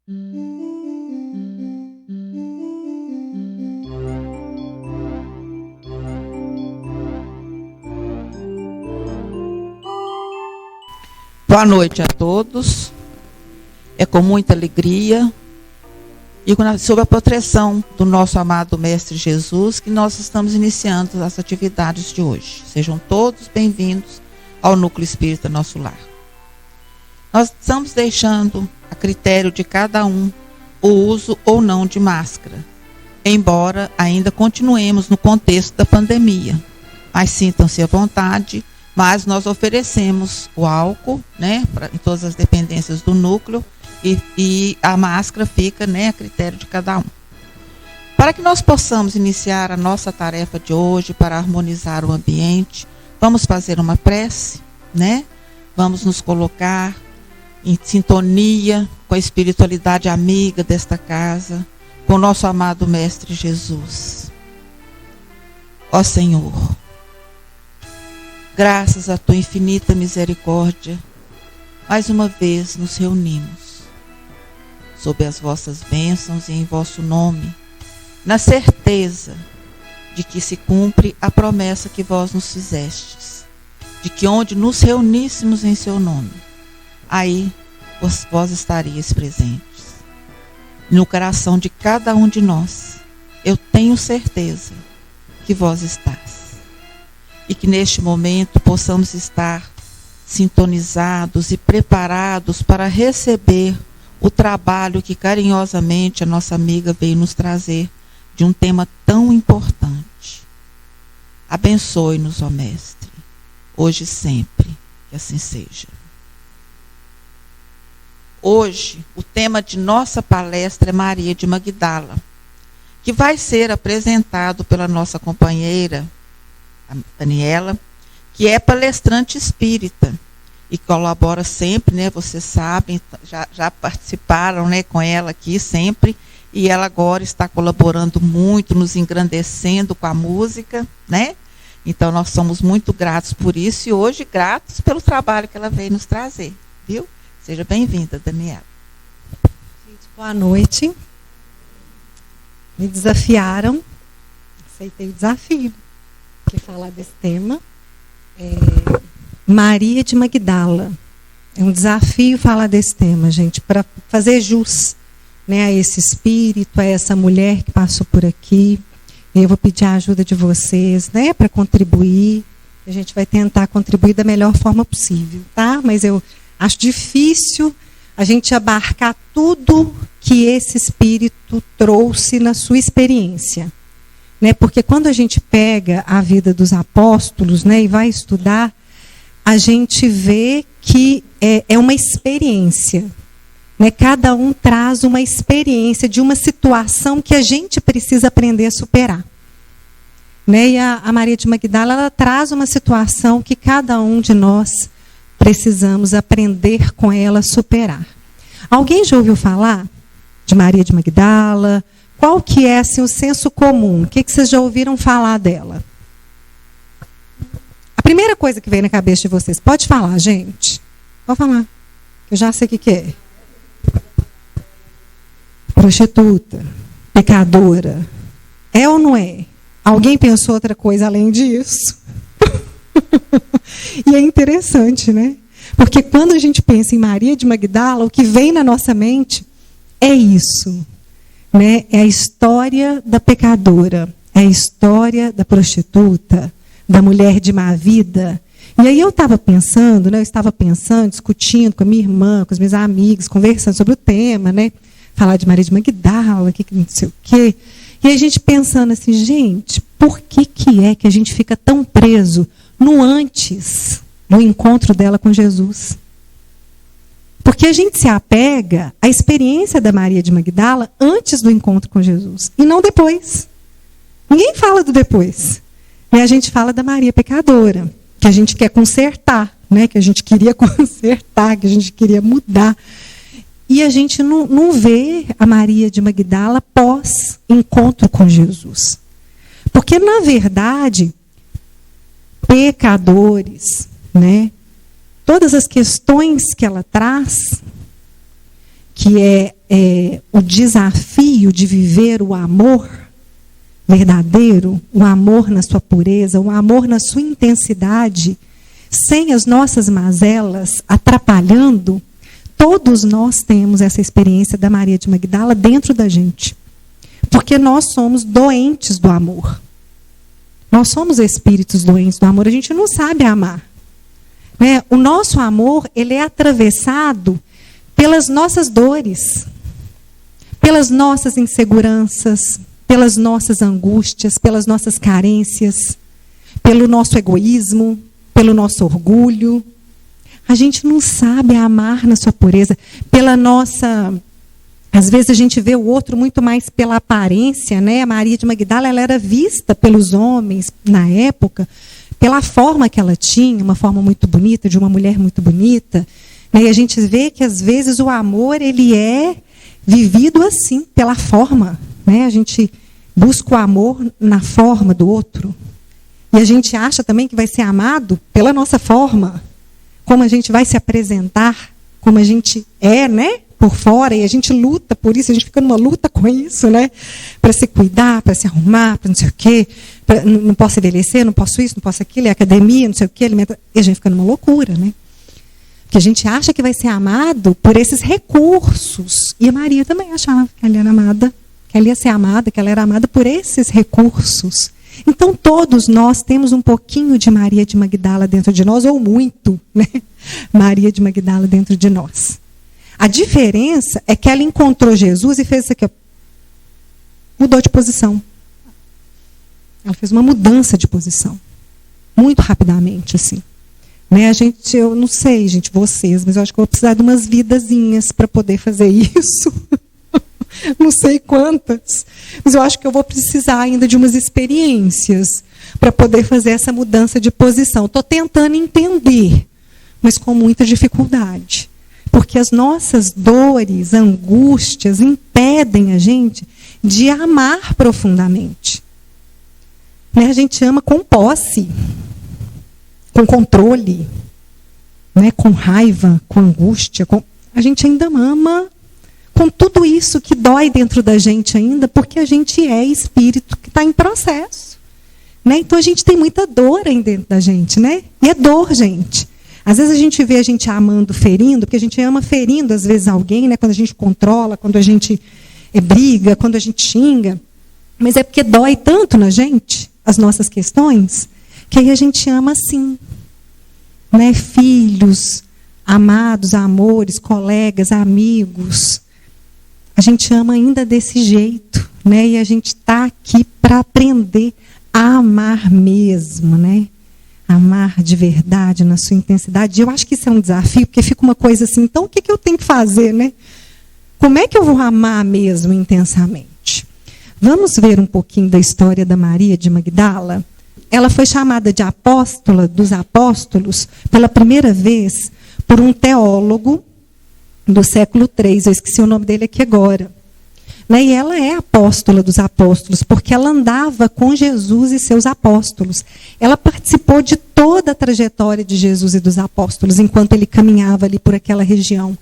Boa noite a todos. É com muita alegria e sob a proteção do nosso amado Mestre Jesus que nós estamos iniciando as atividades de hoje. Sejam todos bem-vindos ao Núcleo Espírita Nosso Lar. Nós estamos deixando a critério de cada um o uso ou não de máscara, embora ainda continuemos no contexto da pandemia. Mas sintam-se à vontade, mas nós oferecemos o álcool, né, em todas as dependências do núcleo, e a máscara fica, né, a critério de cada um. Para que nós possamos iniciar a nossa tarefa de hoje, para harmonizar o ambiente, vamos fazer uma prece, né? Vamos nos colocar em sintonia com a espiritualidade amiga desta casa, com o nosso amado Mestre Jesus. Ó Senhor, graças à tua infinita misericórdia, mais uma vez nos reunimos sob as vossas bênçãos e em vosso nome, na certeza de que se cumpre a promessa que vós nos fizestes, de que onde nos reuníssemos em seu nome, aí vós estarias presentes. No coração de cada um de nós, eu tenho certeza que vós estás. E que neste momento possamos estar sintonizados e preparados para receber o trabalho que carinhosamente a nossa amiga veio nos trazer de um tema tão importante. Abençoe-nos, ó Mestre, hoje e sempre, que assim seja. Hoje, o tema de nossa palestra é Maria de Magdala, que vai ser apresentado pela nossa companheira, a Daniela, que é palestrante espírita e colabora sempre, né? Vocês sabem, já participaram, né, com ela aqui sempre, e ela agora está colaborando muito, nos engrandecendo com a música, né? Então nós somos muito gratos por isso e hoje gratos pelo trabalho que ela veio nos trazer, viu? Seja bem-vinda, Daniela. Gente, boa noite. Me desafiaram, aceitei o desafio de falar desse tema. Maria de Magdala. É um desafio falar desse tema, gente, para fazer jus, né, a esse espírito, a essa mulher que passou por aqui. Eu vou pedir a ajuda de vocês, né, para contribuir. A gente vai tentar contribuir da melhor forma possível, tá? Mas eu acho difícil a gente abarcar tudo que esse espírito trouxe na sua experiência, né? Porque quando a gente pega a vida dos apóstolos, né, e vai estudar, a gente vê que é uma experiência, né? Cada um traz uma experiência de uma situação que a gente precisa aprender a superar, né? E a Maria de Magdala, ela traz uma situação que cada um de nós precisamos aprender com ela a superar. Alguém já ouviu falar de Maria de Magdala? Qual que é assim, o senso comum? O que vocês já ouviram falar dela? A primeira coisa que vem na cabeça de vocês, pode falar, gente? Pode falar. Eu já sei o que é. Prostituta, pecadora. É ou não é? Alguém pensou outra coisa além disso? E é interessante, né? Porque quando a gente pensa em Maria de Magdala, o que vem na nossa mente é isso, né? É a história da pecadora, é a história da prostituta, da mulher de má vida. E aí eu estava pensando, né? Discutindo com a minha irmã, com os meus amigos, conversando sobre o tema, né? Falar de Maria de Magdala, que não sei o quê. E a gente pensando assim, gente, por que é que a gente fica tão preso no antes, no encontro dela com Jesus? Porque a gente se apega à experiência da Maria de Magdala antes do encontro com Jesus, e não depois. Ninguém fala do depois. E a gente fala da Maria pecadora, que a gente quer consertar, né? Que a gente queria consertar, que a gente queria mudar. E a gente não vê a Maria de Magdala pós encontro com Jesus. Porque, na verdade, pecadores, né? Todas as questões que ela traz, que é o desafio de viver o amor verdadeiro, o amor na sua pureza, o amor na sua intensidade, sem as nossas mazelas atrapalhando, todos nós temos essa experiência da Maria de Magdala dentro da gente. Porque nós somos doentes do amor. Nós somos espíritos doentes do amor, a gente não sabe amar. Né? O nosso amor, ele é atravessado pelas nossas dores, pelas nossas inseguranças, pelas nossas angústias, pelas nossas carências, pelo nosso egoísmo, pelo nosso orgulho. A gente não sabe amar na sua pureza, pela nossa... Às vezes a gente vê o outro muito mais pela aparência, né? A Maria de Magdala, ela era vista pelos homens, na época, pela forma que ela tinha, uma forma muito bonita, de uma mulher muito bonita. Né? E a gente vê que, às vezes, o amor, ele é vivido assim, pela forma. Né? A gente busca o amor na forma do outro. E a gente acha também que vai ser amado pela nossa forma. Como a gente vai se apresentar, como a gente é, né? Por fora, e a gente luta por isso, a gente fica numa luta com isso, né? Para se cuidar, para se arrumar, para não sei o quê. Não posso envelhecer, não posso isso, não posso aquilo, é academia, não sei o quê, alimenta. E a gente fica numa loucura, né? Porque a gente acha que vai ser amado por esses recursos. E a Maria também achava que ela era amada, que ela ia ser amada, que ela era amada por esses recursos. Então, todos nós temos um pouquinho de Maria de Magdala dentro de nós, ou muito, né? Maria de Magdala dentro de nós. A diferença é que ela encontrou Jesus e fez isso aqui, ó, mudou de posição. Ela fez uma mudança de posição. Muito rapidamente, assim. Né? Eu não sei, gente, vocês, mas eu acho que eu vou precisar de umas vidazinhas para poder fazer isso. Não sei quantas. Mas eu acho que eu vou precisar ainda de umas experiências para poder fazer essa mudança de posição. Estou tentando entender, mas com muita dificuldade. Porque as nossas dores, angústias, impedem a gente de amar profundamente. Né? A gente ama com posse, com controle, né? Com raiva, com angústia. A gente ainda ama com tudo isso que dói dentro da gente ainda, porque a gente é espírito que está em processo. Né? Então a gente tem muita dor aí dentro da gente. Né? E é dor, gente. Às vezes a gente vê a gente amando, ferindo, porque a gente ama ferindo, às vezes, alguém, né? Quando a gente controla, quando a gente briga, quando a gente xinga. Mas é porque dói tanto na gente, as nossas questões, que aí a gente ama assim. Né? Filhos, amados, amores, colegas, amigos. A gente ama ainda desse jeito. Né? E a gente está aqui para aprender a amar mesmo, né? Amar de verdade, na sua intensidade. Eu acho que isso é um desafio, porque fica uma coisa assim, então o que eu tenho que fazer, né? Como é que eu vou amar mesmo intensamente? Vamos ver um pouquinho da história da Maria de Magdala? Ela foi chamada de apóstola dos apóstolos pela primeira vez por um teólogo do século III. Eu esqueci o nome dele aqui agora. E ela é apóstola dos apóstolos, porque ela andava com Jesus e seus apóstolos. Ela participou de toda a trajetória de Jesus e dos apóstolos, enquanto ele caminhava ali por aquela região.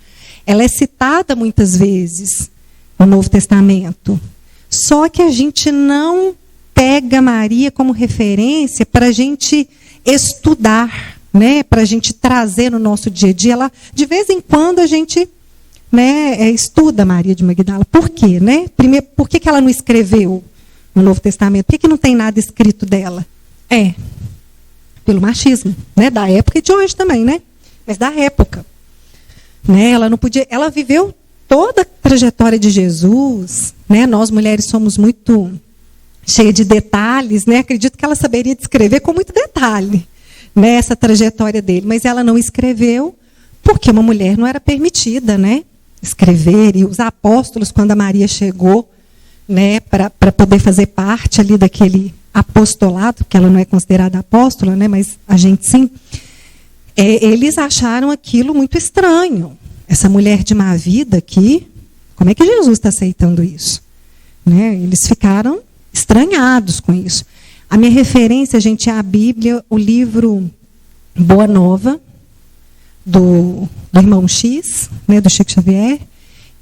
Ela é citada muitas vezes no Novo Testamento. Só que a gente não pega Maria como referência para a gente estudar, né? Para a gente trazer no nosso dia a dia. Ela, de vez em quando a gente... Né, estuda Maria de Magdala. Por quê? Né? Primeiro, por que ela não escreveu no Novo Testamento? Por que não tem nada escrito dela? Pelo machismo, né? Da época e de hoje também, né? Mas da época. Né? Ela não podia. Ela viveu toda a trajetória de Jesus. Né? Nós, mulheres, somos muito cheias de detalhes. Né? Acredito que ela saberia descrever com muito detalhe, né, essa trajetória dele. Mas ela não escreveu porque uma mulher não era permitida, né? Escrever, e os apóstolos, quando a Maria chegou, né, para poder fazer parte ali daquele apostolado, que ela não é considerada apóstola, né, mas a gente sim, eles acharam aquilo muito estranho. Essa mulher de má vida aqui, como é que Jesus está aceitando isso? Né? Eles ficaram estranhados com isso. A minha referência, gente, é a Bíblia, o livro Boa Nova, do irmão X, né, do Chico Xavier,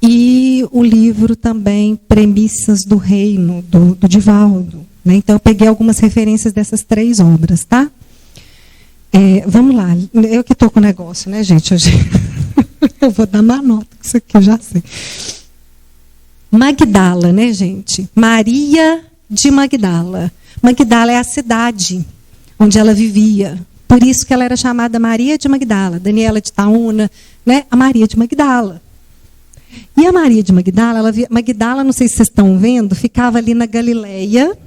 e o livro também Premissas do Reino, do Divaldo. Né? Então, eu peguei algumas referências dessas 3 obras, tá? Vamos lá, eu que estou com o negócio, né, gente? Eu vou dar uma nota, que isso aqui eu já sei. Magdala, né, gente? Maria de Magdala. Magdala é a cidade onde ela vivia. Por isso que ela era chamada Maria de Magdala. Daniela de Itaúna, né? A Maria de Magdala. E a Maria de Magdala, Magdala, não sei se vocês estão vendo, ficava ali na Galileia.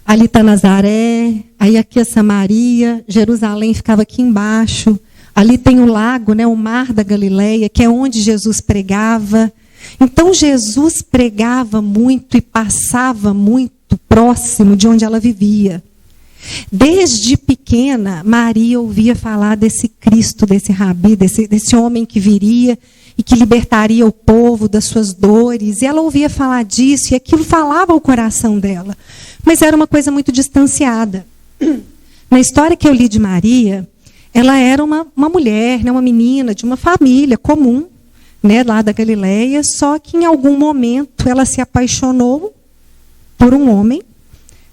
Ali está Nazaré, aí aqui é Samaria, Jerusalém ficava aqui embaixo. Ali tem o lago, né, o mar da Galileia, que é onde Jesus pregava. Então, Jesus pregava muito e passava muito próximo de onde ela vivia. Desde pequena, Maria ouvia falar desse Cristo, desse Rabi, desse homem que viria e que libertaria o povo das suas dores. E ela ouvia falar disso, e aquilo falava ao coração dela. Mas era uma coisa muito distanciada. Na história que eu li de Maria, ela era uma mulher, né, uma menina de uma família comum, né, lá da Galileia, só que em algum momento ela se apaixonou por um homem,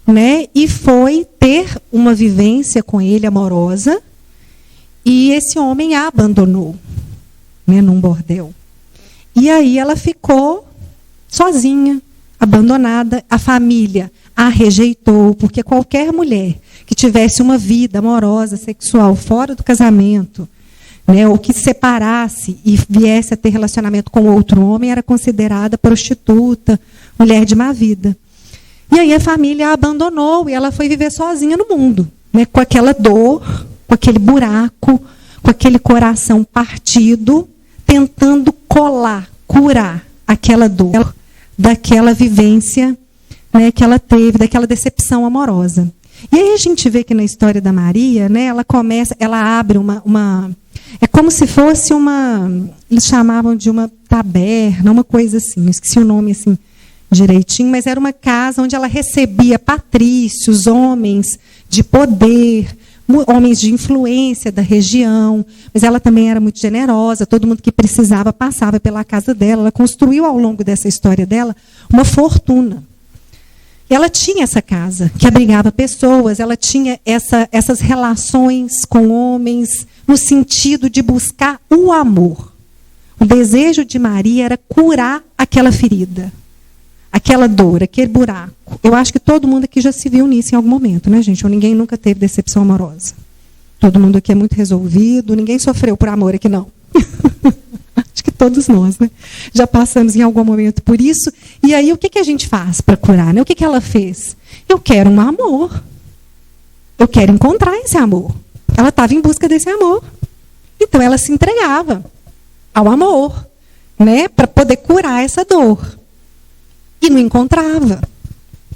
né, e foi ter uma vivência com ele amorosa, e esse homem a abandonou, né, num bordel. E aí ela ficou sozinha, abandonada. A família a rejeitou, porque qualquer mulher que tivesse uma vida amorosa, sexual, fora do casamento, né, ou que se separasse e viesse a ter relacionamento com outro homem, era considerada prostituta, mulher de má vida. E aí a família a abandonou e ela foi viver sozinha no mundo, né, com aquela dor, com aquele buraco, com aquele coração partido, tentando curar aquela dor, daquela vivência, né, que ela teve, daquela decepção amorosa. E aí a gente vê que na história da Maria, né, ela abre uma é como se fosse eles chamavam de uma taberna, uma coisa assim, eu esqueci o nome assim direitinho, mas era uma casa onde ela recebia patrícios, homens de poder, homens de influência da região, mas ela também era muito generosa, todo mundo que precisava passava pela casa dela. Ela construiu ao longo dessa história dela uma fortuna. E ela tinha essa casa que abrigava pessoas, ela tinha essas relações com homens no sentido de buscar o amor. O desejo de Maria era curar aquela ferida, aquela dor, aquele buraco. Eu acho que todo mundo aqui já se viu nisso em algum momento, né, gente? Ou ninguém nunca teve decepção amorosa. Todo mundo aqui é muito resolvido, ninguém sofreu por amor aqui, não. Acho que todos nós, né? Já passamos em algum momento por isso. E aí, o que a gente faz para curar? Né? O que ela fez? Eu quero um amor. Eu quero encontrar esse amor. Ela estava em busca desse amor. Então, ela se entregava ao amor, né? Para poder curar essa dor. E não encontrava.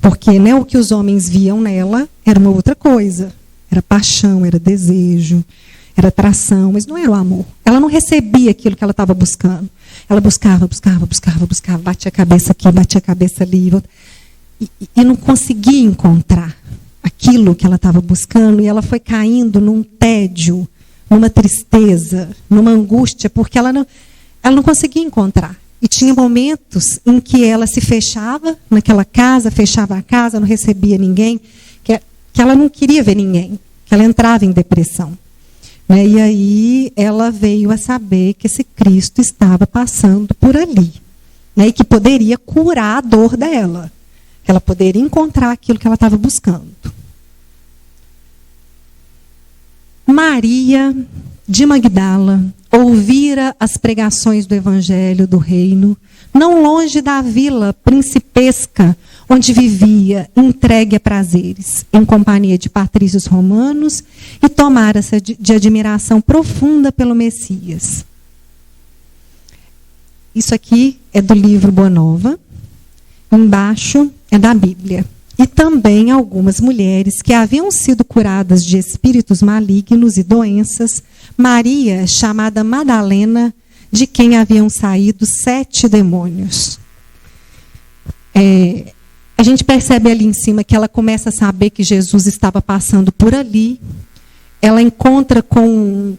Porque, né, o que os homens viam nela era uma outra coisa. Era paixão, era desejo, era atração, mas não era o amor. Ela não recebia aquilo que ela estava buscando. Ela buscava, batia a cabeça aqui, batia a cabeça ali. E não conseguia encontrar aquilo que ela estava buscando. E ela foi caindo num tédio, numa tristeza, numa angústia, porque ela não conseguia encontrar. E tinha momentos em que ela se fechava naquela casa, fechava a casa, não recebia ninguém, que ela não queria ver ninguém, que ela entrava em depressão. Né? E aí ela veio a saber que esse Cristo estava passando por ali. Né? E que poderia curar a dor dela. Que ela poderia encontrar aquilo que ela estava buscando. Maria de Magdala ouvira as pregações do Evangelho do Reino, não longe da vila principesca, onde vivia, entregue a prazeres, em companhia de patrícios romanos, e tomara-se de admiração profunda pelo Messias. Isso aqui é do livro Boa Nova, embaixo é da Bíblia. E também algumas mulheres que haviam sido curadas de espíritos malignos e doenças, Maria, chamada Madalena, de quem haviam saído 7 demônios. A gente percebe ali em cima que ela começa a saber que Jesus estava passando por ali. Ela encontra com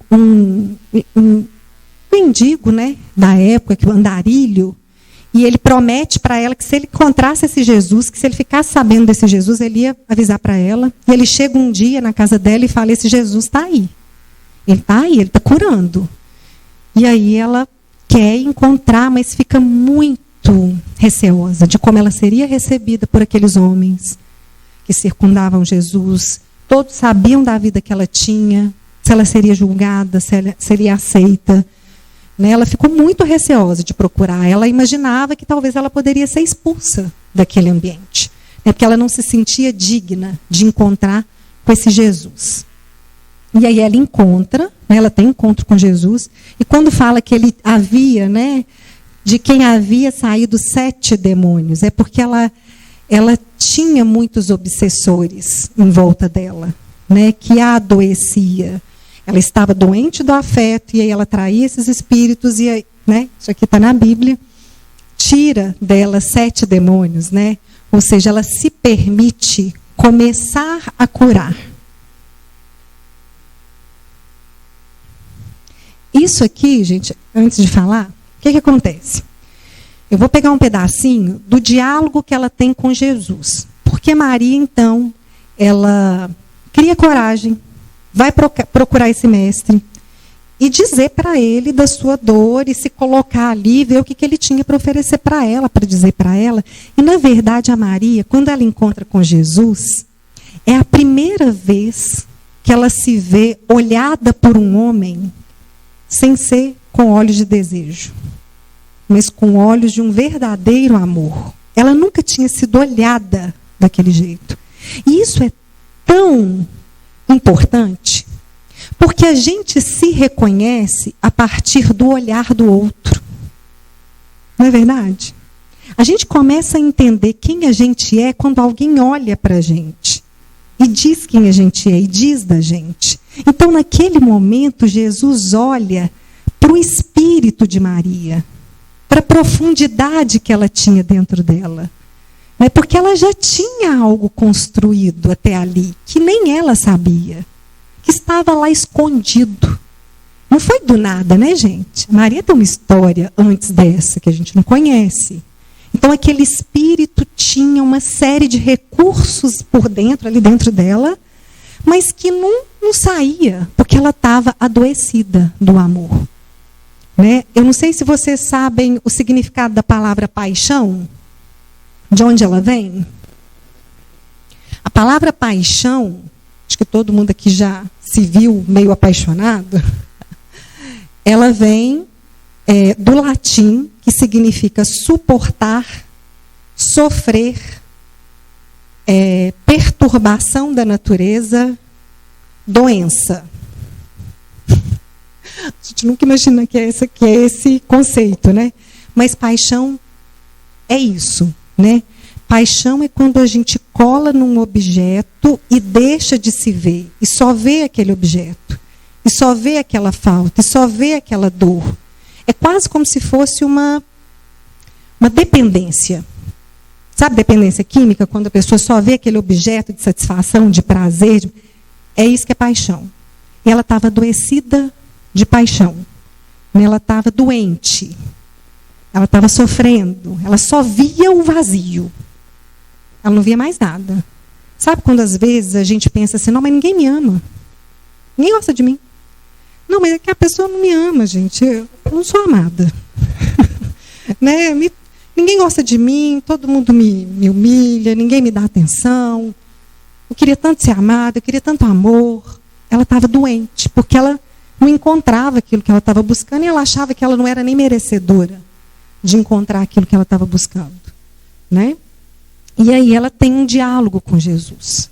mendigo, né, da época, que o andarilho, e ele promete para ela que se ele encontrasse esse Jesus, que se ele ficasse sabendo desse Jesus, ele ia avisar para ela. E ele chega um dia na casa dela e fala: esse Jesus está aí. Ele está aí, ele está curando. E aí ela quer encontrar, mas fica muito receosa de como ela seria recebida por aqueles homens que circundavam Jesus. Todos sabiam da vida que ela tinha, se ela seria julgada, se ela seria aceita. Ela ficou muito receosa de procurar. Ela imaginava que talvez ela poderia ser expulsa daquele ambiente, porque ela não se sentia digna de encontrar com esse Jesus. E aí ela encontra, ela tem encontro com Jesus, e quando fala que ele havia, de quem havia saído 7 demônios, é porque ela tinha muitos obsessores em volta dela, que a adoecia. Ela estava doente do afeto, e aí ela atraía esses espíritos, e aí, isso aqui está na Bíblia, tira dela 7 demônios, ou seja, ela se permite começar a curar. Isso aqui, gente, antes de falar, o que acontece? Eu vou pegar um pedacinho do diálogo que ela tem com Jesus. Porque Maria, então, ela cria coragem, vai procurar esse mestre e dizer para ele da sua dor e se colocar ali, ver o que ele tinha para oferecer para ela, para dizer para ela. E, na verdade, a Maria, quando ela encontra com Jesus, é a primeira vez que ela se vê olhada por um homem sem ser com olhos de desejo, mas com olhos de um verdadeiro amor. Ela nunca tinha sido olhada daquele jeito. E isso é tão importante, porque a gente se reconhece a partir do olhar do outro. Não é verdade? A gente começa a entender quem a gente é quando alguém olha para a gente e diz quem a gente é e diz da gente. Então, naquele momento, Jesus olha para o espírito de Maria, para a profundidade que ela tinha dentro dela. Porque ela já tinha algo construído até ali, que nem ela sabia, que estava lá escondido. Não foi do nada, né, gente? Maria tem uma história antes dessa, que a gente não conhece. Então, aquele espírito tinha uma série de recursos por dentro, ali dentro dela, mas que não saía, porque ela estava adoecida do amor. Eu não sei se vocês sabem o significado da palavra paixão, de onde ela vem. A palavra paixão, acho que todo mundo aqui já se viu meio apaixonado, ela vem do latim, que significa suportar, sofrer, perturbação da natureza, doença. A gente nunca imagina que é esse conceito, Mas paixão é isso, Paixão é quando a gente cola num objeto e deixa de se ver, e só vê aquele objeto, e só vê aquela falta, e só vê aquela dor. É quase como se fosse uma dependência. Sabe dependência química? Quando a pessoa só vê aquele objeto de satisfação, de prazer. É isso que é paixão. E ela estava adoecida de paixão. Ela estava doente. Ela estava sofrendo. Ela só via o vazio. Ela não via mais nada. Sabe quando às vezes a gente pensa assim, não, mas ninguém me ama. Ninguém gosta de mim. Não, mas é que a pessoa não me ama, gente. Eu não sou amada. Ninguém gosta de mim, todo mundo me humilha, ninguém me dá atenção. Eu queria tanto ser amada, eu queria tanto amor. Ela estava doente, porque ela não encontrava aquilo que ela estava buscando e ela achava que ela não era nem merecedora de encontrar aquilo que ela estava buscando. E aí ela tem um diálogo com Jesus.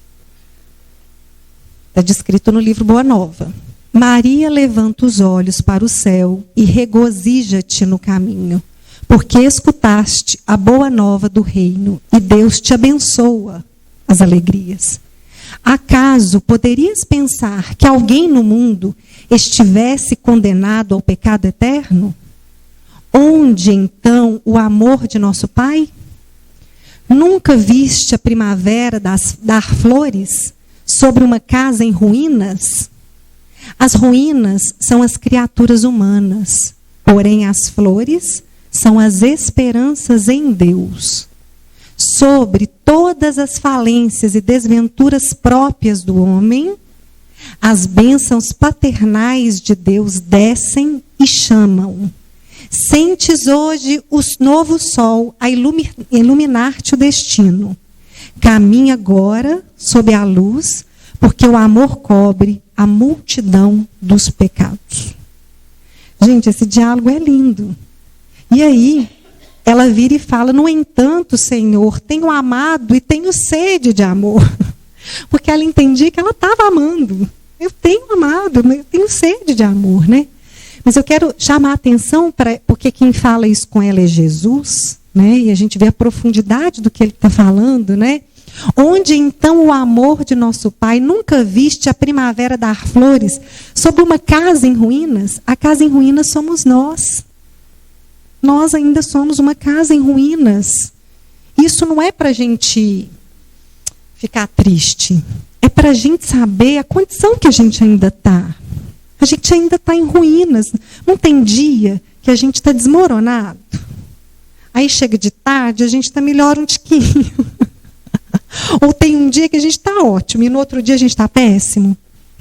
Está descrito no livro Boa Nova. Maria levanta os olhos para o céu e regozija-te no caminho, porque escutaste a boa nova do reino e Deus te abençoa as alegrias. Acaso poderias pensar que alguém no mundo estivesse condenado ao pecado eterno? Onde então o amor de nosso Pai? Nunca viste a primavera dar flores sobre uma casa em ruínas? As ruínas são as criaturas humanas, porém as flores são as esperanças em Deus. Sobre todas as falências e desventuras próprias do homem, as bênçãos paternais de Deus descem e chamam. Sentes hoje o novo sol a iluminar-te o destino. Caminha agora sob a luz, porque o amor cobre a multidão dos pecados. Gente, esse diálogo é lindo. E aí, ela vira e fala: no entanto, Senhor, tenho amado e tenho sede de amor. Porque ela entendia que ela estava amando. Eu tenho amado, eu tenho sede de amor, né? Mas eu quero chamar a atenção, porque quem fala isso com ela é Jesus, né? E a gente vê a profundidade do que ele está falando, né? Onde então o amor de nosso Pai? Nunca viste a primavera dar flores sobre uma casa em ruínas? A casa em ruínas somos nós. Nós ainda somos uma casa em ruínas. Isso não é para a gente ficar triste. É para a gente saber a condição que a gente ainda está. A gente ainda está em ruínas. Não tem dia que a gente está desmoronado. Aí chega de tarde, a gente está melhor um tiquinho. Ou tem um dia que a gente está ótimo e no outro dia a gente está péssimo.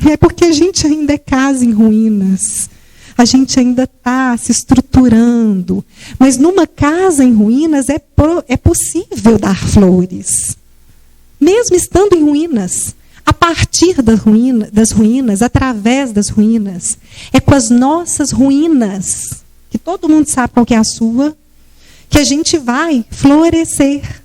É porque a gente ainda é casa em ruínas. A gente ainda está se estruturando. Mas numa casa em ruínas é possível dar flores. Mesmo estando em ruínas. A partir das ruínas, através das ruínas. É com as nossas ruínas, que todo mundo sabe qual que é a sua, que a gente vai florescer.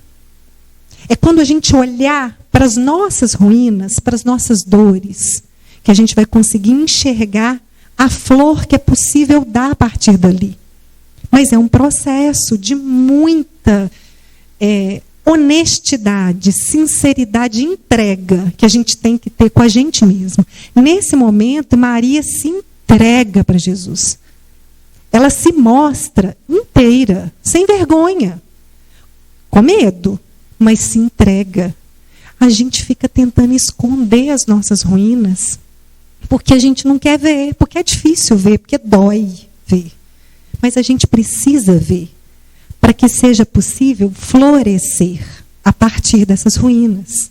É quando a gente olhar para as nossas ruínas, para as nossas dores, que a gente vai conseguir enxergar a flor que é possível dar a partir dali. Mas é um processo de muita honestidade, sinceridade e entrega que a gente tem que ter com a gente mesmo. Nesse momento, Maria se entrega para Jesus. Ela se mostra inteira, sem vergonha, com medo, mas se entrega. A gente fica tentando esconder as nossas ruínas, porque a gente não quer ver, porque é difícil ver, porque dói ver. Mas a gente precisa ver, para que seja possível florescer a partir dessas ruínas.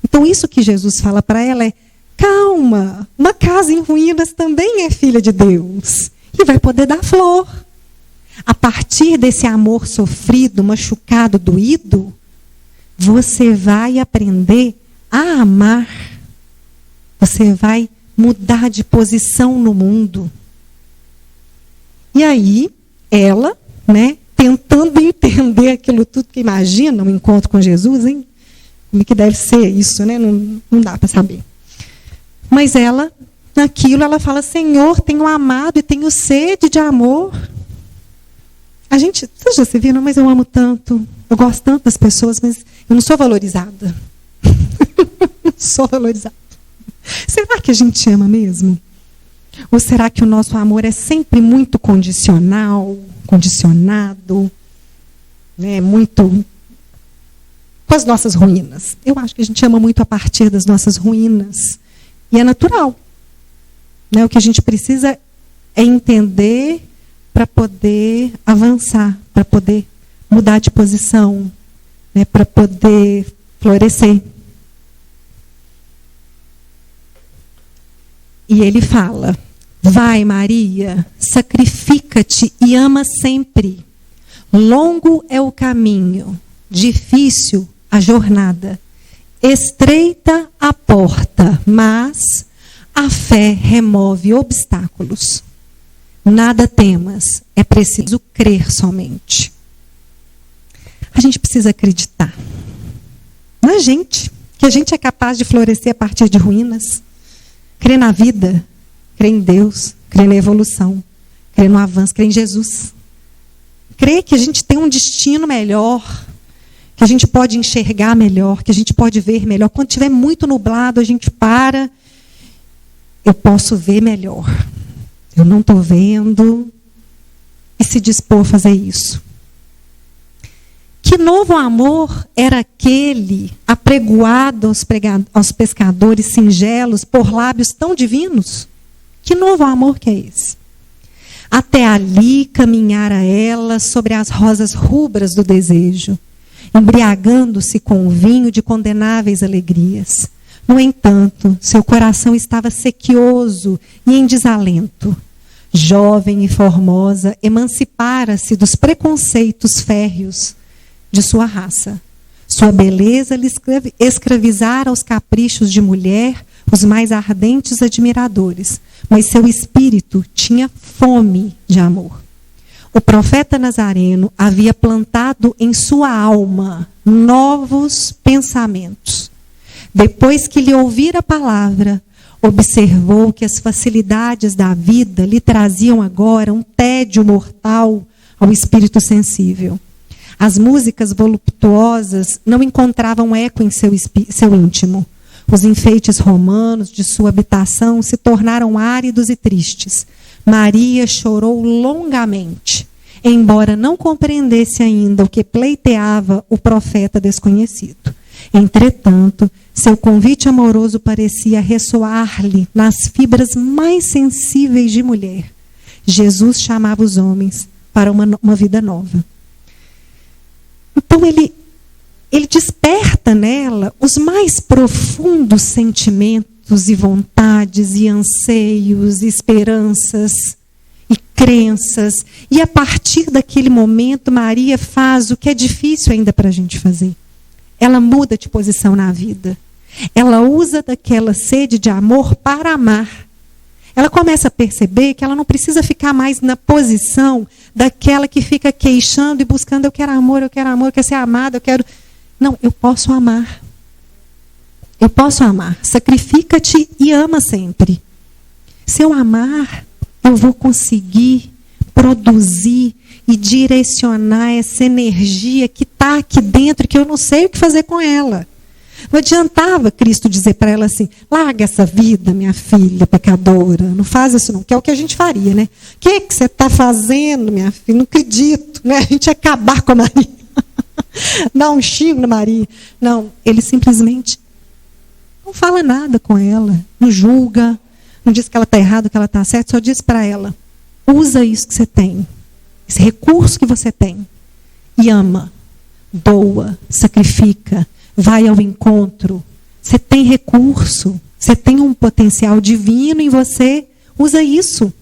Então, isso que Jesus fala para ela é: calma, uma casa em ruínas também é filha de Deus, e vai poder dar flor. A partir desse amor sofrido, machucado, doído, você vai aprender a amar. Você vai mudar de posição no mundo. E aí, ela, né, tentando entender aquilo tudo, que imagina um encontro com Jesus, hein? Como é que deve ser isso, né? Não dá para saber. Mas ela, naquilo, ela fala: Senhor, tenho amado e tenho sede de amor. A gente, vocês já se viram, mas eu amo tanto, eu gosto tanto das pessoas, mas eu não sou valorizada. Não sou valorizada. Será que a gente ama mesmo? Ou será que o nosso amor é sempre muito condicional, condicionado, né, muito com as nossas ruínas? Eu acho que a gente ama muito a partir das nossas ruínas. E é natural. Né? O que a gente precisa é entender para poder avançar, para poder mudar de posição, né, para poder florescer. E ele fala: vai, Maria, sacrifica-te e ama sempre. Longo é o caminho, difícil a jornada, estreita a porta, mas a fé remove obstáculos. Nada temas, é preciso crer somente. A gente precisa acreditar na gente, que a gente é capaz de florescer a partir de ruínas. Crer na vida, crer em Deus, crer na evolução, crer no avanço, crer em Jesus. Crer que a gente tem um destino melhor, que a gente pode enxergar melhor, que a gente pode ver melhor. Quando estiver muito nublado, a gente para. Eu posso ver melhor. Eu não estou vendo. E se dispor a fazer isso. Que novo amor era aquele apregoado aos pescadores singelos por lábios tão divinos? Que novo amor que é esse? Até ali caminhara ela sobre as rosas rubras do desejo, embriagando-se com o vinho de condenáveis alegrias. No entanto, seu coração estava sequioso e em desalento. Jovem e formosa, emancipara-se dos preconceitos férreos de sua raça. Sua beleza lhe escravizara aos caprichos de mulher os mais ardentes admiradores, mas seu espírito tinha fome de amor. O profeta Nazareno havia plantado em sua alma novos pensamentos. Depois que lhe ouvira a palavra, observou que as facilidades da vida lhe traziam agora um tédio mortal ao espírito sensível. As músicas voluptuosas não encontravam eco em seu íntimo. Os enfeites romanos de sua habitação se tornaram áridos e tristes. Maria chorou longamente, embora não compreendesse ainda o que pleiteava o profeta desconhecido. Entretanto, seu convite amoroso parecia ressoar-lhe nas fibras mais sensíveis de mulher. Jesus chamava os homens para uma vida nova. Então, ele desperta nela os mais profundos sentimentos e vontades e anseios, e esperanças e crenças. E a partir daquele momento, Maria faz o que é difícil ainda para a gente fazer. Ela muda de posição na vida. Ela usa daquela sede de amor para amar. Ela começa a perceber que ela não precisa ficar mais na posição daquela que fica queixando e buscando, eu quero amor, eu quero ser amada, eu quero... Não, eu posso amar. Eu posso amar. Sacrifica-te e ama sempre. Se eu amar, eu vou conseguir produzir e direcionar essa energia que está aqui dentro, que eu não sei o que fazer com ela. Não adiantava Cristo dizer para ela assim, larga essa vida, minha filha pecadora, não faz isso não, que é o que a gente faria, né? O que você está fazendo, minha filha? Não acredito, né? A gente ia acabar com a Maria. Dar um xingo na Maria. Não, ele simplesmente não fala nada com ela, não julga, não diz que ela está errada, que ela está certa, só diz para ela, usa isso que você tem, esse recurso que você tem, e ama, doa, sacrifica, vai ao encontro. Você tem recurso, você tem um potencial divino em você, usa isso.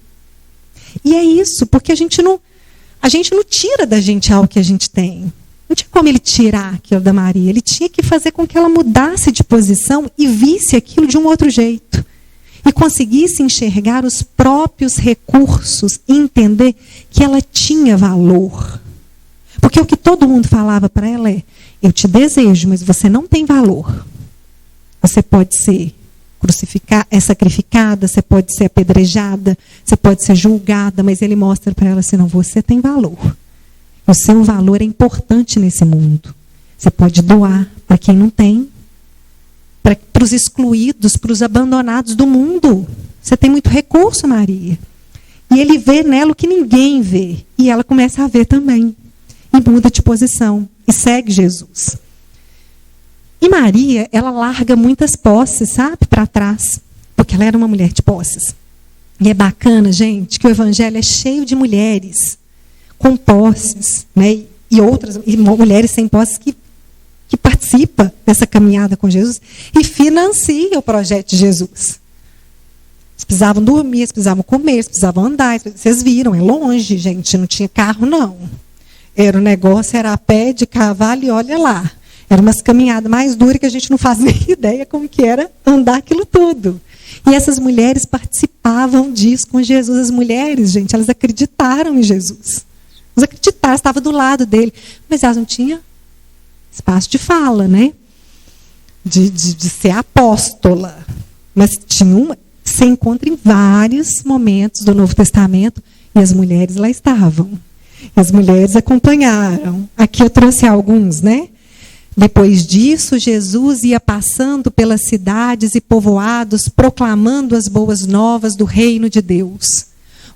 E é isso, porque a gente não tira da gente algo que a gente tem. Não tinha como ele tirar aquilo da Maria. Ele tinha que fazer com que ela mudasse de posição e visse aquilo de um outro jeito. E conseguisse enxergar os próprios recursos e entender que ela tinha valor. Porque o que todo mundo falava para ela é, eu te desejo, mas você não tem valor. Você pode ser sacrificada, você pode ser apedrejada, você pode ser julgada, mas ele mostra para ela assim, não, você tem valor. O seu valor é importante nesse mundo. Você pode doar para quem não tem, para os excluídos, para os abandonados do mundo. Você tem muito recurso, Maria. E ele vê nela o que ninguém vê. E ela começa a ver também. E muda de posição. E segue Jesus. E Maria, ela larga muitas posses, sabe, para trás. Porque ela era uma mulher de posses. E é bacana, gente, que o evangelho é cheio de mulheres com posses, né? E mulheres sem posses que participam dessa caminhada com Jesus e financiam o projeto de Jesus. Eles precisavam dormir, eles precisavam comer, eles precisavam andar. Vocês viram, é longe, gente, não tinha carro, não. Era o negócio, era a pé, de cavalo e olha lá. Era umas caminhadas mais duras que a gente não faz nem ideia como que era andar aquilo tudo. E essas mulheres participavam disso com Jesus. As mulheres, gente, elas acreditaram em Jesus. Elas acreditaram, estavam do lado dele. Mas elas não tinham espaço de fala, né? De ser apóstola. Mas você encontra em vários momentos do Novo Testamento e as mulheres lá estavam. As mulheres acompanharam. Aqui eu trouxe alguns, né? Depois disso, Jesus ia passando pelas cidades e povoados, proclamando as boas novas do reino de Deus.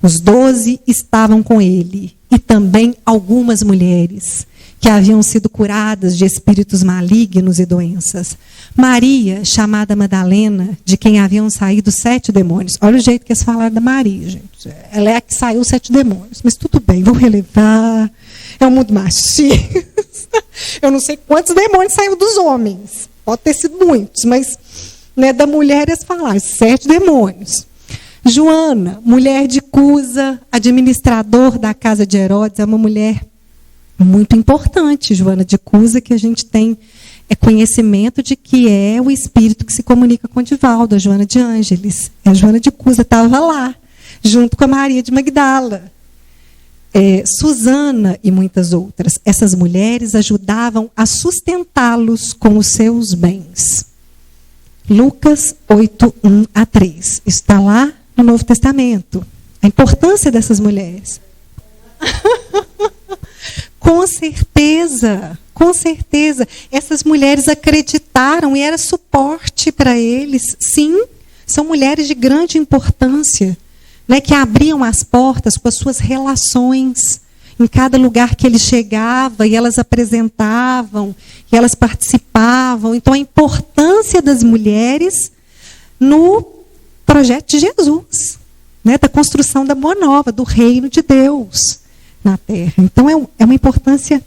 Os 12 estavam com ele, e também algumas mulheres, que haviam sido curadas de espíritos malignos e doenças. Maria, chamada Madalena, de quem haviam saído 7 demônios. Olha o jeito que eles falaram da Maria, gente. Ela é a que saiu 7 demônios. Mas tudo bem, vou relevar. É um mundo machista. Eu não sei quantos demônios saíram dos homens. Pode ter sido muitos, mas né, da mulher eles falaram 7 demônios. Joana, mulher de Cusa, administrador da casa de Herodes, é uma mulher muito importante, Joana de Cusa, que a gente tem conhecimento de que é o espírito que se comunica com Divaldo, a Joana de Ângeles. A Joana de Cusa estava lá, junto com a Maria de Magdala. Susana e muitas outras. Essas mulheres ajudavam a sustentá-los com os seus bens. Lucas 8, 1 a 3. Está lá no Novo Testamento. A importância dessas mulheres. Com certeza, com certeza. Essas mulheres acreditaram e era suporte para eles. Sim, são mulheres de grande importância, né, que abriam as portas com as suas relações em cada lugar que ele chegava, e elas apresentavam, e elas participavam. Então, a importância das mulheres no projeto de Jesus, né, da construção da Boa Nova, do reino de Deus na Terra. Então, é uma importância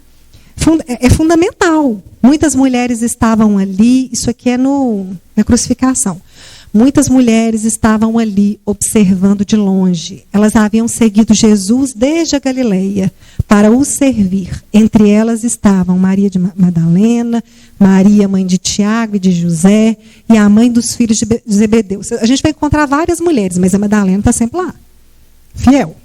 fundamental. Muitas mulheres estavam ali, isso aqui é na crucificação. Muitas mulheres estavam ali observando de longe. Elas haviam seguido Jesus desde a Galileia para o servir. Entre elas estavam Maria de Madalena, Maria, mãe de Tiago e de José, e a mãe dos filhos de Zebedeu. A gente vai encontrar várias mulheres, mas a Madalena está sempre lá, fiel.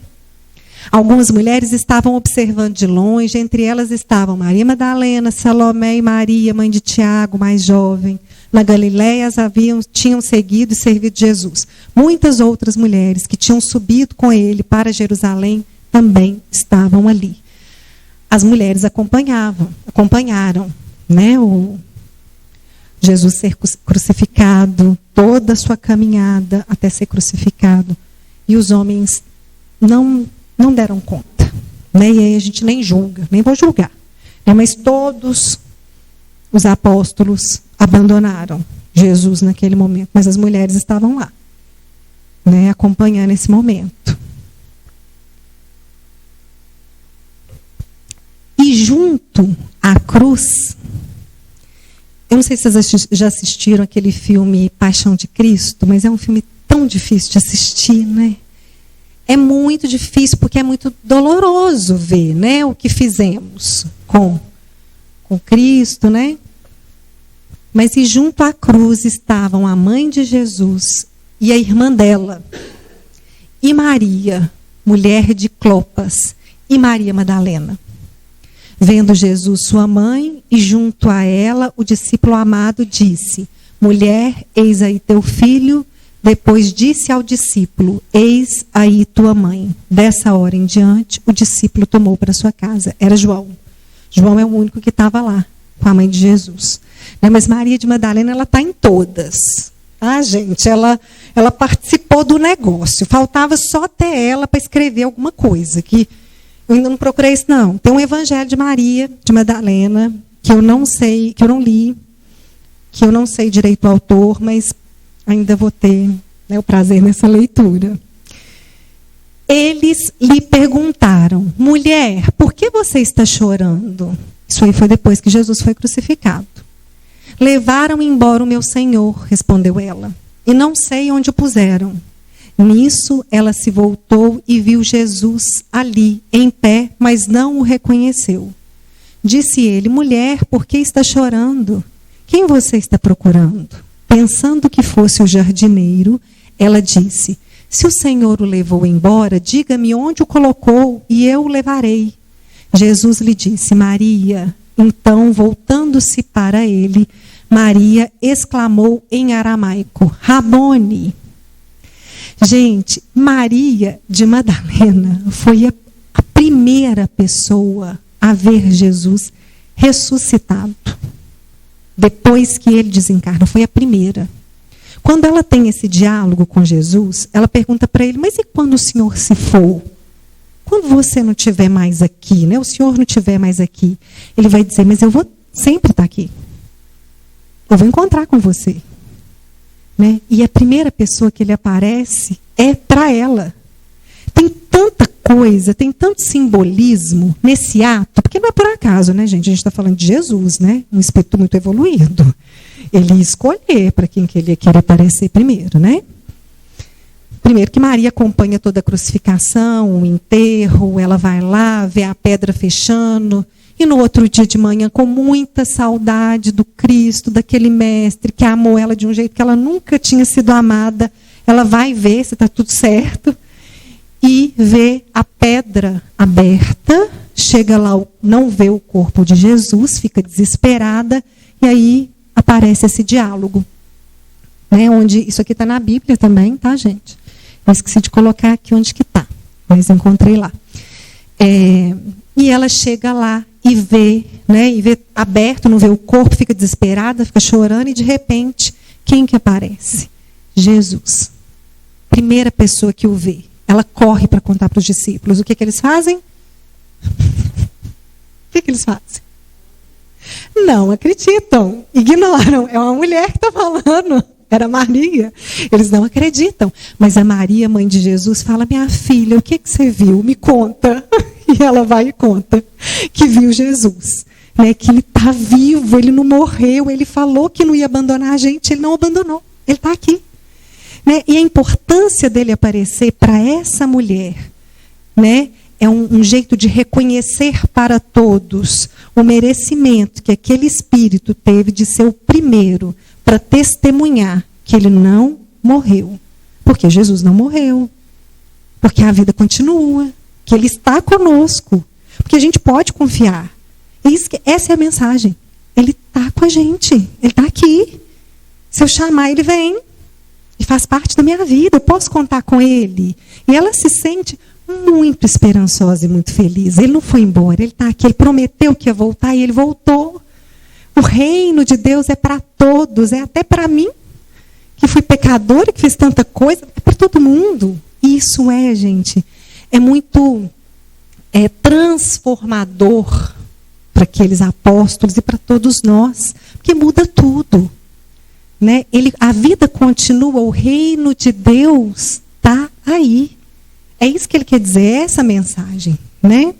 Algumas mulheres estavam observando de longe, entre elas estavam Maria Madalena, Salomé e Maria, mãe de Tiago, mais jovem. Na Galileia tinham seguido e servido Jesus. Muitas outras mulheres que tinham subido com ele para Jerusalém também estavam ali. As mulheres acompanharam, né, o Jesus ser crucificado, toda a sua caminhada até ser crucificado. E os homens não deram conta, né? E aí a gente nem julga, nem vou julgar, né? Mas todos os apóstolos abandonaram Jesus naquele momento, mas as mulheres estavam lá, né, acompanhando esse momento. E junto à cruz, eu não sei se vocês já assistiram aquele filme Paixão de Cristo, mas é um filme tão difícil de assistir, né? É muito difícil, porque é muito doloroso ver, né, o que fizemos com Cristo, né? Mas e junto à cruz estavam a mãe de Jesus e a irmã dela, e Maria, mulher de Clopas, e Maria Madalena. Vendo Jesus, sua mãe, e junto a ela o discípulo amado disse: mulher, eis aí teu filho. Depois disse ao discípulo: eis aí tua mãe. Dessa hora em diante, o discípulo tomou para sua casa. Era João. João é o único que estava lá, com a mãe de Jesus. Mas Maria de Madalena, ela está em todas. Ah, gente, ela participou do negócio. Faltava só ter ela para escrever alguma coisa, que eu ainda não procurei isso, não. Tem um Evangelho de Maria de Madalena, que eu não sei, que eu não li, que eu não sei direito o autor, mas ainda vou ter, né, o prazer nessa leitura. Eles lhe perguntaram: mulher, por que você está chorando? Isso aí foi depois que Jesus foi crucificado. Levaram embora o meu Senhor, respondeu ela, e não sei onde o puseram. Nisso ela se voltou e viu Jesus ali, em pé, mas não o reconheceu. Disse ele: mulher, por que está chorando? Quem você está procurando? Pensando que fosse o jardineiro, ela disse: se o Senhor o levou embora, diga-me onde o colocou e eu o levarei. Jesus lhe disse: Maria. Então, voltando-se para ele, Maria exclamou em aramaico: Rabone. Gente, Maria de Madalena foi a primeira pessoa a ver Jesus ressuscitado. Depois que ele desencarna, foi a primeira. Quando ela tem esse diálogo com Jesus, ela pergunta para ele: mas e quando o Senhor se for? quando você não estiver mais aqui, né? O Senhor não estiver mais aqui, ele vai dizer, mas eu vou sempre estar aqui. Eu vou encontrar com você. Né? E a primeira pessoa que ele aparece é para ela. Tem tanta coisa, tem tanto simbolismo nesse ato, porque não é por acaso, né, gente? A gente está falando de Jesus, né? Um espírito muito evoluído. Ele ia escolher para quem que ele quer aparecer primeiro, né? Primeiro que Maria acompanha toda a crucificação, o enterro, ela vai lá, vê a pedra fechando, e no outro dia de manhã, com muita saudade do Cristo, daquele mestre que amou ela de um jeito que ela nunca tinha sido amada, ela vai ver se está tudo certo, e vê a pedra aberta, chega lá, não vê o corpo de Jesus, fica desesperada, e aí aparece esse diálogo. Né, onde, isso aqui está na Bíblia também, tá, gente? Eu esqueci de colocar aqui onde que está, mas encontrei lá. E ela chega lá e vê, né, e vê aberto, não vê o corpo, fica desesperada, fica chorando, e de repente, quem que aparece? Jesus. Primeira pessoa que o vê. Ela corre para contar para os discípulos. O que que eles fazem? O que que eles fazem? Não acreditam, ignoram. É uma mulher que está falando. Era Maria. Eles não acreditam. Mas a Maria, mãe de Jesus, fala, minha filha, o que que você viu? Me conta. E ela vai e conta que viu Jesus. Né? Que ele está vivo, ele não morreu. Ele falou que não ia abandonar a gente, ele não abandonou. Ele está aqui. Né? E a importância dele aparecer para essa mulher, né? É um jeito de reconhecer para todos o merecimento que aquele espírito teve de ser o primeiro para testemunhar que ele não morreu. Porque Jesus não morreu. Porque a vida continua. Que ele está conosco. Porque a gente pode confiar. Essa é a mensagem. Ele está com a gente. Ele está aqui. Se eu chamar, ele vem. E faz parte da minha vida. Eu posso contar com ele. E ela se sente muito esperançosa e muito feliz. Ele não foi embora. Ele está aqui. Ele prometeu que ia voltar e ele voltou. O reino de Deus é para todos, é até para mim, que fui pecadora, que fiz tanta coisa, é para todo mundo. Isso é, gente, é muito transformador para aqueles apóstolos e para todos nós, porque muda tudo. Né? A vida continua, o reino de Deus está aí. É isso que ele quer dizer, é essa mensagem. Né?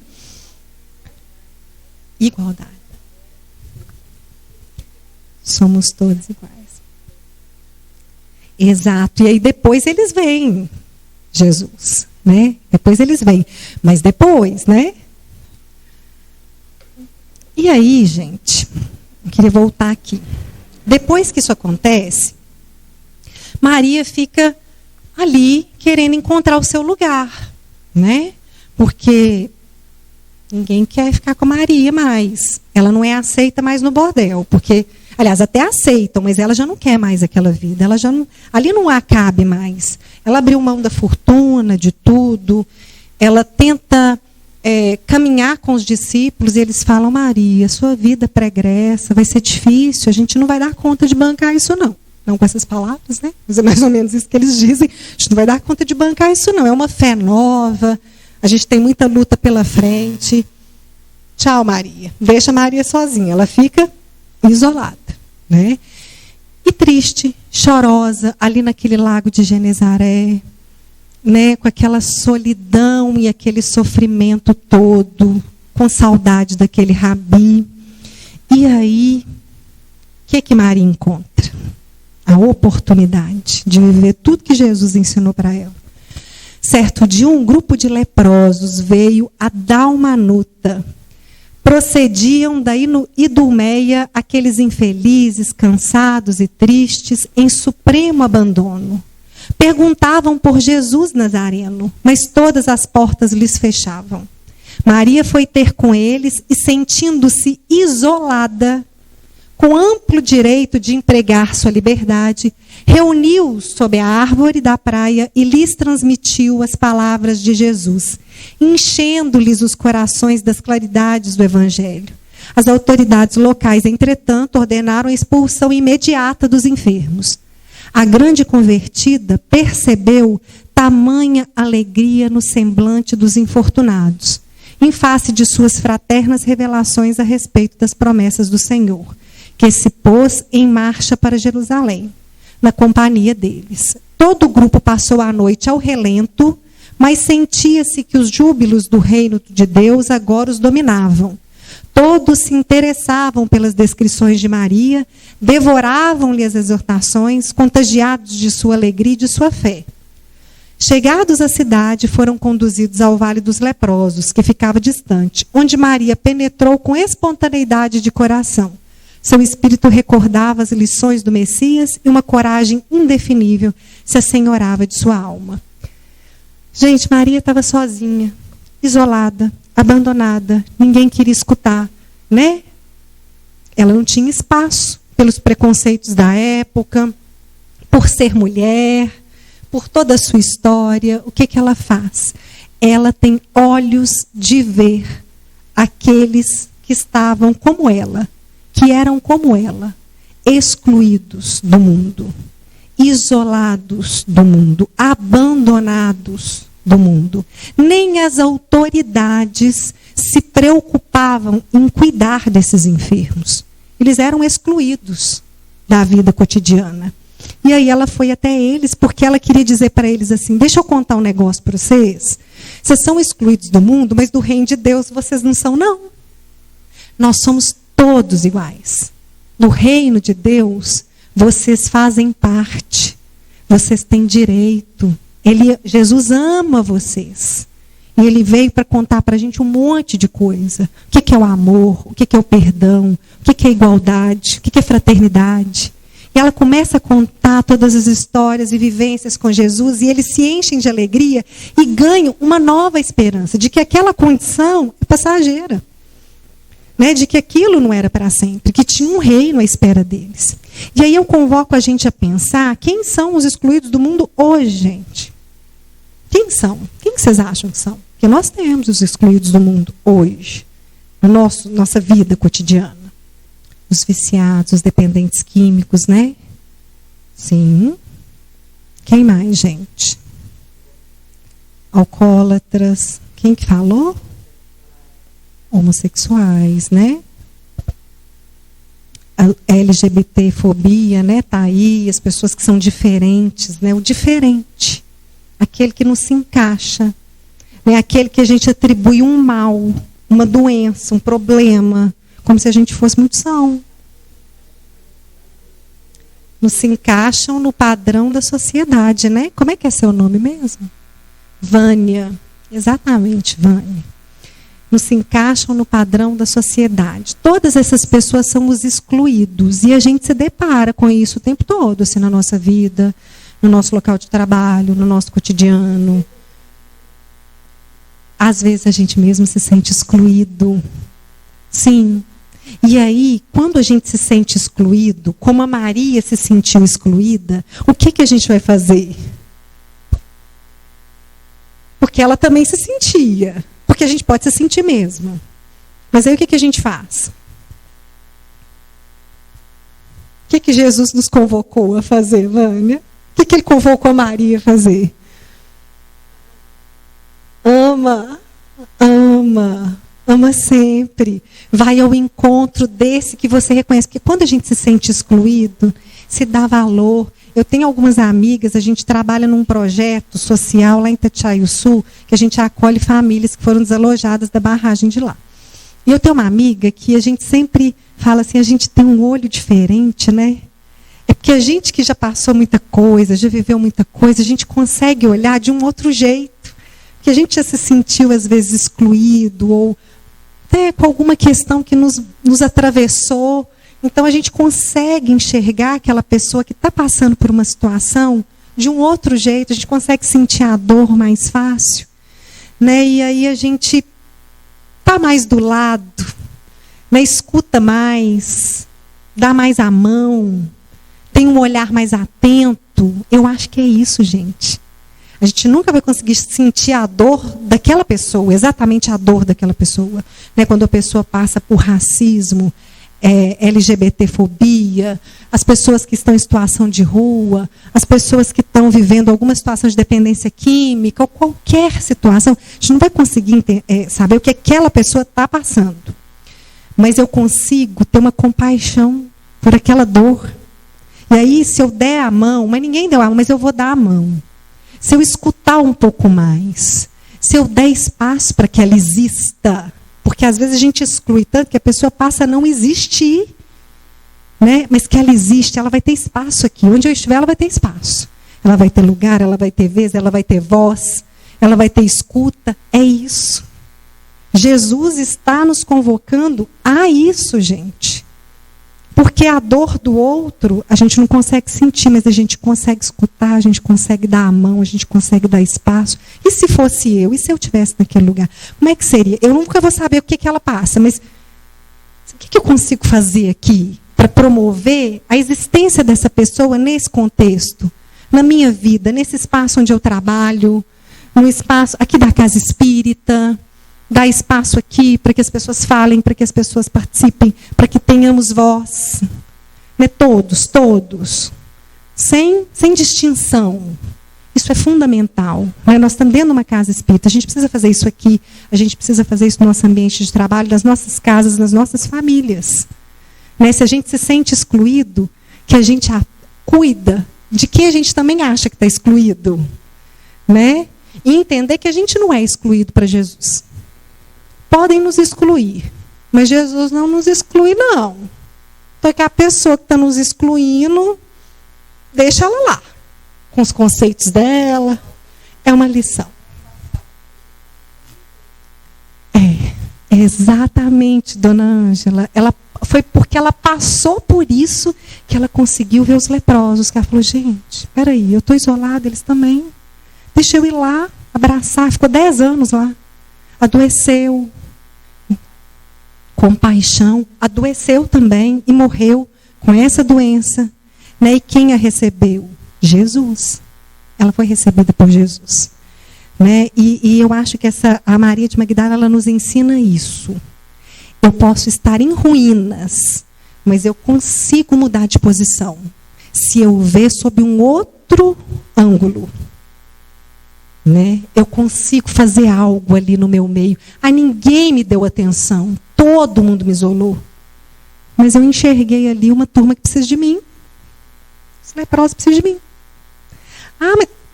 Igualdade. Somos todos iguais. Exato. E aí depois eles veem Jesus, né? Depois eles veem. Mas depois, né? E aí, gente, eu queria voltar aqui. Depois que isso acontece, Maria fica ali querendo encontrar o seu lugar, né? Porque ninguém quer ficar com Maria mais. Ela não é aceita mais no bordel, porque aliás, até aceitam, mas ela já não quer mais aquela vida. Ela já não, ali não a cabe mais. Ela abriu mão da fortuna, de tudo. Ela tenta caminhar com os discípulos e eles falam, Maria, sua vida pregressa, vai ser difícil, a gente não vai dar conta de bancar isso não. Não com essas palavras, né? Mas é mais ou menos isso que eles dizem. A gente não vai dar conta de bancar isso não. É uma fé nova, a gente tem muita luta pela frente. Tchau, Maria. Deixa a Maria sozinha. Ela fica isolada, né? E triste, chorosa, ali naquele lago de Genezaré, né? Com aquela solidão e aquele sofrimento todo, com saudade daquele rabi. E aí, o que Maria encontra? A oportunidade de viver tudo que Jesus ensinou para ela. Certo dia, um grupo de leprosos veio a Dalmanuta. Procediam daí no Idumeia aqueles infelizes, cansados e tristes, em supremo abandono. Perguntavam por Jesus Nazareno, mas todas as portas lhes fechavam. Maria foi ter com eles e, sentindo-se isolada, com amplo direito de empregar sua liberdade, reuniu-os sob a árvore da praia e lhes transmitiu as palavras de Jesus, enchendo-lhes os corações das claridades do Evangelho. As autoridades locais, entretanto, ordenaram a expulsão imediata dos enfermos. A grande convertida percebeu tamanha alegria no semblante dos infortunados, em face de suas fraternas revelações a respeito das promessas do Senhor, que se pôs em marcha para Jerusalém, na companhia deles. Todo o grupo passou a noite ao relento, mas sentia-se que os júbilos do reino de Deus agora os dominavam. Todos se interessavam pelas descrições de Maria, devoravam-lhe as exortações, contagiados de sua alegria e de sua fé. Chegados à cidade, foram conduzidos ao Vale dos Leprosos, que ficava distante, onde Maria penetrou com espontaneidade de coração. Seu espírito recordava as lições do Messias e uma coragem indefinível se assenhorava de sua alma. Gente, Maria estava sozinha, isolada, abandonada, ninguém queria escutar, né? Ela não tinha espaço pelos preconceitos da época, por ser mulher, por toda a sua história. O que ela faz? Ela tem olhos de ver aqueles que estavam como ela, que eram como ela, excluídos do mundo, isolados do mundo, abandonados do mundo. Nem as autoridades se preocupavam em cuidar desses enfermos. Eles eram excluídos da vida cotidiana. E aí ela foi até eles, porque ela queria dizer para eles assim: deixa eu contar um negócio para vocês. Vocês são excluídos do mundo, mas do reino de Deus vocês não são, não. Nós somos todos iguais. No reino de Deus, vocês fazem parte. Vocês têm direito. Jesus ama vocês. E ele veio para contar para a gente um monte de coisa. O que é o amor? O que é o perdão? O que é a igualdade? O que é fraternidade? E ela começa a contar todas as histórias e vivências com Jesus, e eles se enchem de alegria e ganham uma nova esperança de que aquela condição é passageira. Né? De que aquilo não era para sempre, que tinha um reino à espera deles. E aí eu convoco a gente a pensar: quem são os excluídos do mundo hoje, gente? Quem são? Quem vocês acham que são? Porque nós temos os excluídos do mundo hoje, na nossa vida cotidiana. Os viciados, os dependentes químicos, né? Sim. Quem mais, gente? Alcoólatras. Quem que falou? Homossexuais, né? A LGBT-fobia, né? Tá aí, as pessoas que são diferentes, né? O diferente. Aquele que não se encaixa. Né? Aquele que a gente atribui um mal, uma doença, um problema, como se a gente fosse muito são. Não se encaixam no padrão da sociedade, né? Como é que é seu nome mesmo? Vânia. Exatamente, Vânia. Não se encaixam no padrão da sociedade. Todas essas pessoas são os excluídos. E a gente se depara com isso o tempo todo, assim, na nossa vida, no nosso local de trabalho, no nosso cotidiano. Às vezes a gente mesmo se sente excluído. Sim. E aí, quando a gente se sente excluído, como a Maria se sentiu excluída, o que a gente vai fazer? Porque ela também se sentia. Porque a gente pode se sentir mesmo. Mas aí o que a gente faz? O que Jesus nos convocou a fazer, Vânia? O que ele convocou a Maria a fazer? Ama, ama, ama sempre. Vai ao encontro desse que você reconhece. Porque quando a gente se sente excluído, se dá valor. Eu tenho algumas amigas, a gente trabalha num projeto social lá em Itatiaia-Sul, que a gente acolhe famílias que foram desalojadas da barragem de lá. E eu tenho uma amiga que a gente sempre fala assim: a gente tem um olho diferente, né? É porque a gente que já passou muita coisa, já viveu muita coisa, a gente consegue olhar de um outro jeito. Porque a gente já se sentiu, às vezes, excluído, ou até com alguma questão que nos atravessou. Então, a gente consegue enxergar aquela pessoa que está passando por uma situação de um outro jeito, a gente consegue sentir a dor mais fácil. Né? E aí a gente está mais do lado, né? Escuta mais, dá mais a mão, tem um olhar mais atento. Eu acho que é isso, gente. A gente nunca vai conseguir sentir a dor daquela pessoa, exatamente a dor daquela pessoa. Né? Quando a pessoa passa por racismo, LGBTfobia, as pessoas que estão em situação de rua, as pessoas que estão vivendo alguma situação de dependência química, ou qualquer situação. A gente não vai conseguir saber o que aquela pessoa está passando. Mas eu consigo ter uma compaixão por aquela dor. E aí, se eu der a mão, mas ninguém deu a mão, mas eu vou dar a mão. Se eu escutar um pouco mais, se eu der espaço para que ela exista, porque às vezes a gente exclui tanto que a pessoa passa a não existir, né? Mas que ela existe, ela vai ter espaço aqui. Onde eu estiver, ela vai ter espaço. Ela vai ter lugar, ela vai ter vez, ela vai ter voz, ela vai ter escuta. É isso. Jesus está nos convocando a isso, gente. Porque a dor do outro, a gente não consegue sentir, mas a gente consegue escutar, a gente consegue dar a mão, a gente consegue dar espaço. E se fosse eu? E se eu estivesse naquele lugar? Como é que seria? Eu nunca vou saber o que ela passa, mas o que eu consigo fazer aqui para promover a existência dessa pessoa nesse contexto, na minha vida, nesse espaço onde eu trabalho, no espaço aqui da Casa Espírita, dar espaço aqui para que as pessoas falem, para que as pessoas participem, para que tenhamos voz. Né? Todos. Sem distinção. Isso é fundamental. Né? Nós estamos dentro de uma casa espírita. A gente precisa fazer isso aqui. A gente precisa fazer isso no nosso ambiente de trabalho, nas nossas casas, nas nossas famílias. Né? Se a gente se sente excluído, que a gente cuida de quem a gente também acha que está excluído. Né? E entender que a gente não é excluído para Jesus. Podem nos excluir, mas Jesus não nos exclui, não. Porque a pessoa que está nos excluindo, deixa ela lá, com os conceitos dela. É uma lição. É exatamente, dona Ângela. Foi porque ela passou por isso que ela conseguiu ver os leprosos. Que ela falou, gente, espera aí, eu estou isolada, eles também. Deixa eu ir lá, abraçar. Ficou 10 anos lá. Adoeceu. Compaixão, adoeceu também e morreu com essa doença. Né? E quem a recebeu? Jesus. Ela foi recebida por Jesus. Né? E eu acho que a Maria de Magdala, ela nos ensina isso. Eu posso estar em ruínas, mas eu consigo mudar de posição. Se eu ver sob um outro ângulo. Né? Eu consigo fazer algo ali no meu meio. Ninguém me deu atenção. Todo mundo me isolou. Mas eu enxerguei ali uma turma que precisa de mim. Os leprosos precisam de mim.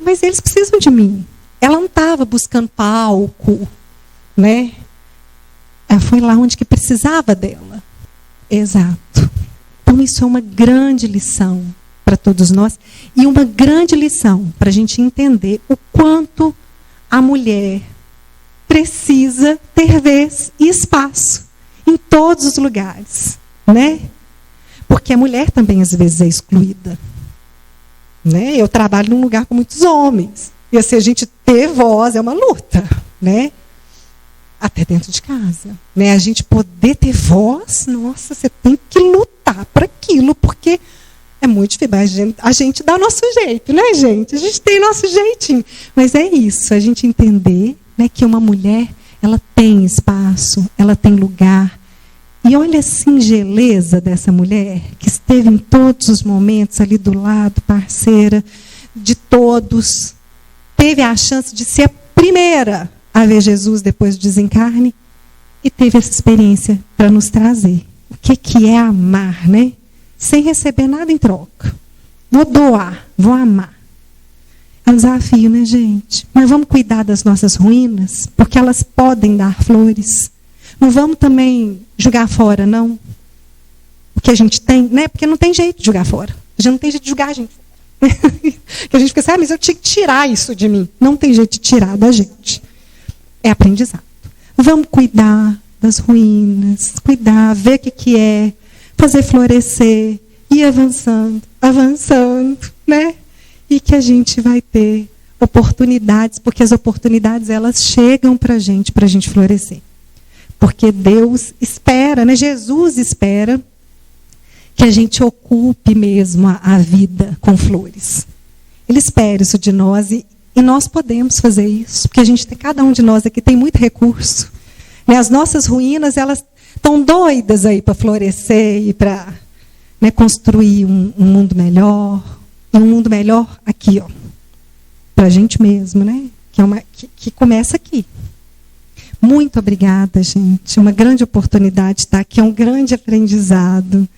Mas eles precisam de mim. Ela não estava buscando palco. Né? Ela foi lá onde que precisava dela. Exato. Então isso é uma grande lição para todos nós. E uma grande lição para a gente entender o quanto a mulher precisa ter vez e espaço em todos os lugares, né? Porque a mulher também às vezes é excluída, né? Eu trabalho num lugar com muitos homens e assim a gente ter voz é uma luta, né? Até dentro de casa, né? A gente poder ter voz, nossa, você tem que lutar para aquilo, porque é muito difícil, mas a gente dá nosso jeito, né, gente? A gente tem nosso jeitinho, mas é isso, a gente entender, né, que uma mulher ela tem espaço, ela tem lugar. E olha a singeleza dessa mulher, que esteve em todos os momentos ali do lado, parceira de todos. Teve a chance de ser a primeira a ver Jesus depois do desencarne. E teve essa experiência para nos trazer. O que é amar, né? Sem receber nada em troca. Vou doar, vou amar. É um desafio, né, gente? Mas vamos cuidar das nossas ruínas, porque elas podem dar flores. Não vamos também jogar fora, não. O que a gente tem, né? Porque não tem jeito de jogar fora. A gente não tem jeito de jogar a gente fora. Que a gente fica assim, mas eu tinha que tirar isso de mim. Não tem jeito de tirar da gente. É aprendizado. Vamos cuidar das ruínas, cuidar, ver o que é, fazer florescer, ir avançando, né? E que a gente vai ter oportunidades, porque as oportunidades elas chegam para a gente florescer. Porque Deus espera, né? Jesus espera que a gente ocupe mesmo a vida com flores. Ele espera isso de nós e nós podemos fazer isso, porque a gente tem, cada um de nós aqui tem muito recurso. Né? As nossas ruínas, elas estão doidas aí para florescer e para, né, construir um mundo melhor. Um mundo melhor aqui, ó, para a gente mesmo, né? Que começa aqui. Muito obrigada, gente. Uma grande oportunidade estar aqui, é um grande aprendizado.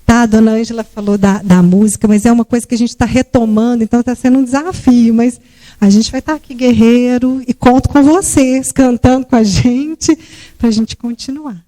Tá, a dona Ângela falou da música, mas é uma coisa que a gente está retomando, então está sendo um desafio, mas a gente vai estar aqui guerreiro e conto com vocês, cantando com a gente, para a gente continuar.